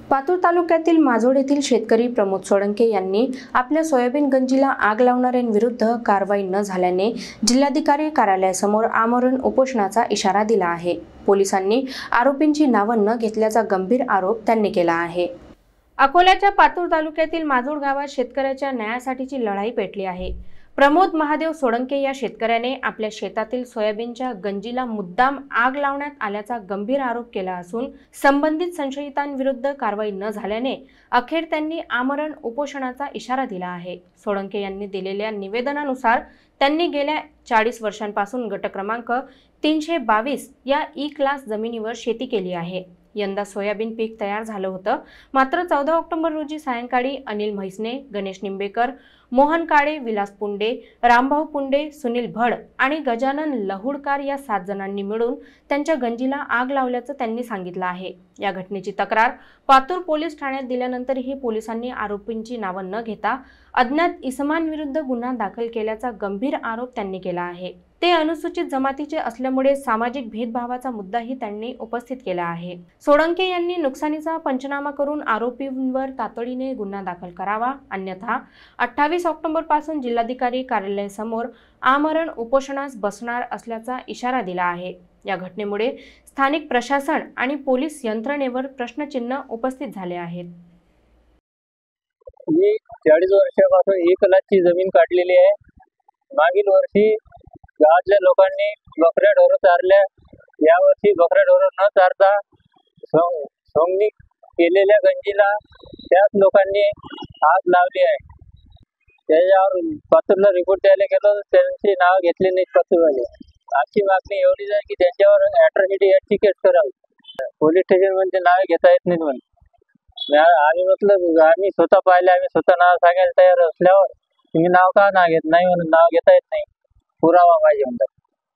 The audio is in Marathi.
पातूर तालुक्यातील माजोड येथील शेतकरी प्रमोद सोळंके यांनी आपल्या सोयाबीन गंजीला आग लावणाऱ्यांविरुद्ध कारवाई न झाल्याने जिल्हाधिकारी कार्यालयासमोर आमरण उपोषणाचा इशारा दिला आहे। पोलिसांनी आरोपींची नावं न घेतल्याचा गंभीर आरोप त्यांनी केला आहे। अकोल्याच्या पातूर तालुक्यातील माजोड गावात शेतकऱ्याच्या न्यायासाठीची लढाई पेटली आहे। प्रमोद महादेव सोळंके या शेतकऱ्याने आपल्या शेतातील सोयाबीनच्या गंजीला मुद्दाम आग लावण्यात आल्याचा गंभीर आरोप केला असून संबंधित संशयितांविरुद्ध कारवाई न झाल्याने अखेर त्यांनी आमरण उपोषणाचा इशारा दिला आहे। सोळंके यांनी दिलेल्या निवेदनानुसार त्यांनी गेल्या 40 वर्षांपासून गट क्रमांक 322 या ई क्लास जमिनीवर शेती केली आहे। यंदा सोयाबीन पीक तयार झालं होतं, मात्र 14 ऑक्टोबर रोजी सायंकाळी अनिल म्हैसने, गणेश निंबेकर, मोहन काळे, विलास पुंडे, रामभाऊ पुंडे, सुनील भड आणि गजानन लहुडकार या 7 जणांनी मिळून त्यांच्या गंजीला आग लावल्याचं त्यांनी सांगितलं आहे। या घटनेची तक्रार पातूर पोलीस ठाण्यात दिल्यानंतरही पोलिसांनी आरोपींची नावं न घेता अज्ञात इसमांविरुद्ध गुन्हा दाखल केल्याचा गंभीर आरोप त्यांनी केला आहे। ते अनुसूचित जमातीचे असल्यामुळे सामाजिक भेदभावाचा मुद्दाही त्यांनी उपस्थित केला आहे। सोळंके यांनी नुकसानीचा पंचनामा करून आरोपींवर तातडीने गुन्हा दाखल करावा, अन्यथा 28 ऑक्टोबर पासून जिल्हाधिकारी कार्यालयासमोर आमरण उपोषणास बसणार असल्याचा इशारा दिला आहे। या घटनेमुळे स्थानिक प्रशासन आणि पोलीस यंत्रणेवर प्रश्नचिन्ह उपस्थित झाले आहेत। मी 40 वर्षापासून 1 लाखची जमीन काढलेली आहे। मागील वर्षी गावातल्या लोकांनी बकऱ्या ढोरं चारल्या, यावर्षी बकऱ्या ढोरं न चारता सोंगणी केलेल्या गंजीला त्याच लोकांनी आग लावली आहे। त्याच्यावर पातूरला रिपोर्ट द्यायला गेलो, त्यांची नाव घेतली नाही पातूरवाले। आमची मागणी एवढीच आहे की त्यांच्यावर अॅट्रॉसिटी ॲक्टची केस करावी। पोलीस स्टेशनमध्ये नावे घेता येत नाहीत म्हणे। आम्ही म्हटलं आम्ही स्वतः पाहिले, आम्ही स्वतः नाव सांगायला तयार असल्यावर तुम्ही नाव का घेत नाही म्हणून नाव घेता येत नाही, पुरावा पाहिजे म्हणतात।